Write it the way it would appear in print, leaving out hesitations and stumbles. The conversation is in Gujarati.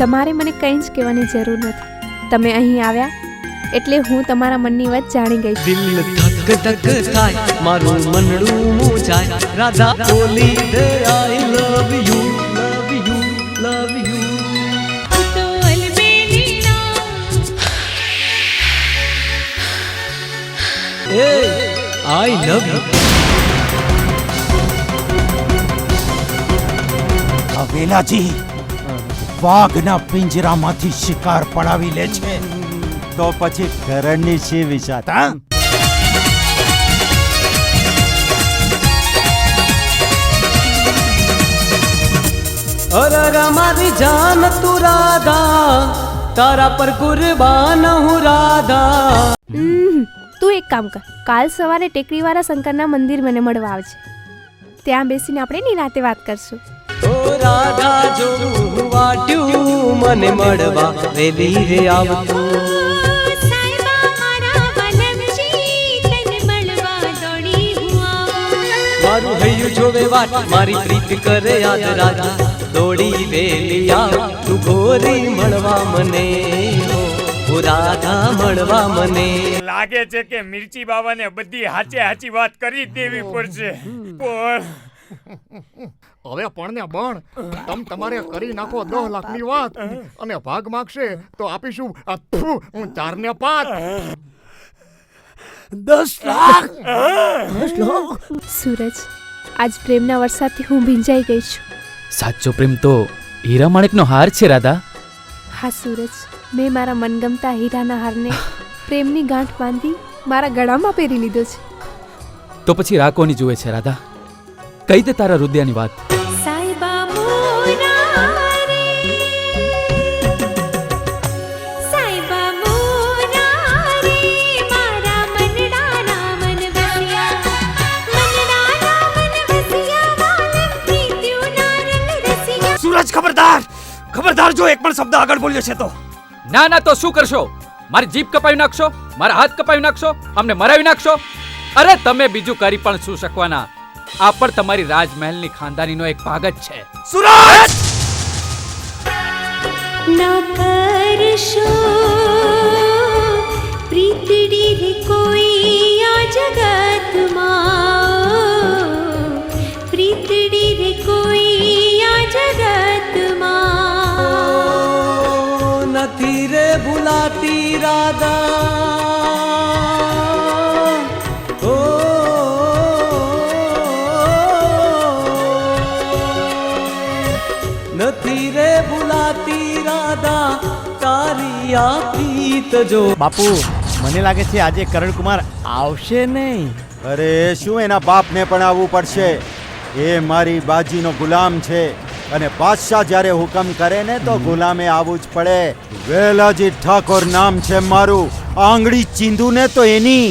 તમારે મને કંઈ જ કહેવાની જરૂર નથી. તમે અહીં આવ્યા એટલે હું તમારા મનની વાત જાણી ગઈ. દિલ ધક ધક થાય, મારું મનડું મૂંઝાય, રાધા બોલી દે I love you, love you, love you. એ આઈ લવ યુ. વેલાજી વાઘના પિંજરામાંથી શિકાર પડાવી લે છે તો પછી કરણની શી વિચાર? અરે મારી જાન તું રાધા, તારા પર કુરબાન હું રાધા. તું એક કામ કર, કાલ સવારે ટેકરીવાળા શંકરના મંદિર મને મળવા આવજે. ત્યાં બેસીને આપણે નિરાંતે વાત કરશું. ઓ રાધા જો હું વાટ્યું મને મળવા વેલી રે આવતું. મારું હૈયું જોવે વાટ, મારી પ્રીત કરે યાદ રાધા, દોડી વેલી આવ તું ગોરી મળવા મને, ઓ રાધા મળવા મને. લાગે છે કે મિર્ચી બાવાને બધી હાચે હાચી વાત કરી દેવી પડશે. હવે પણ ને બણ તમ તમારે કરી નાખો 10 લાખની વાત અને ભાગ માગશે તો આપીશું 4 ને 5. 10 લાખ? સૂરજ, આજ પ્રેમના વરસાદથી હું ભીંજાઈ ગઈ છું. સાચો પ્રેમ તો હીરા માણેકનો હાર છે રાધા. હા સૂરજ, મેં મારા મનગમતા હીરાના હારને પ્રેમની ગાંઠ બાંધી મારા ગળામાં પહેરી લીધો છે. તો પછી રાખવાની જુએ છે રાધા, કહી દે તારા હૃદયની વાત. સૂરજ ખબરદાર, ખબરદાર જો એક પણ શબ્દ આગળ બોલ્યો છે તો. ના ના તો શું કરશો? મારી જીભ કપાવી નાખશો, મારા હાથ કપાવી નાખશો, અમને મરાવી નાખશો? અરે તમે બીજું કરી પણ શું શકવાના? આ પણ તમારી રાજમહેલની ખાનદાનીનો એક ભાગ જ છે. સૂરજ ના કરશો પ્રીતડી રે કોઈ આ જગતમાં, પ્રીતડી રે કોઈ આ જગતમાં. નથી રે ભૂલાતી રાધા, નથી રે ભૂલાતી રાધા, તારી આ પ્રીત જો. બાપુ મને લાગે છે આજે કરણકુમાર આવશે નહીં. અરે શું એના બાપને પણ આવવું પડશે? એ મારી બાજીનો ગુલામ છે અને બાદશાહ જ્યારે હુકમ કરે ને તો ગુલામે આવવું જ પડે. વેલાજી ઠાકોર નામ છે મારું, આંગળી ચીંધું ને તો એની.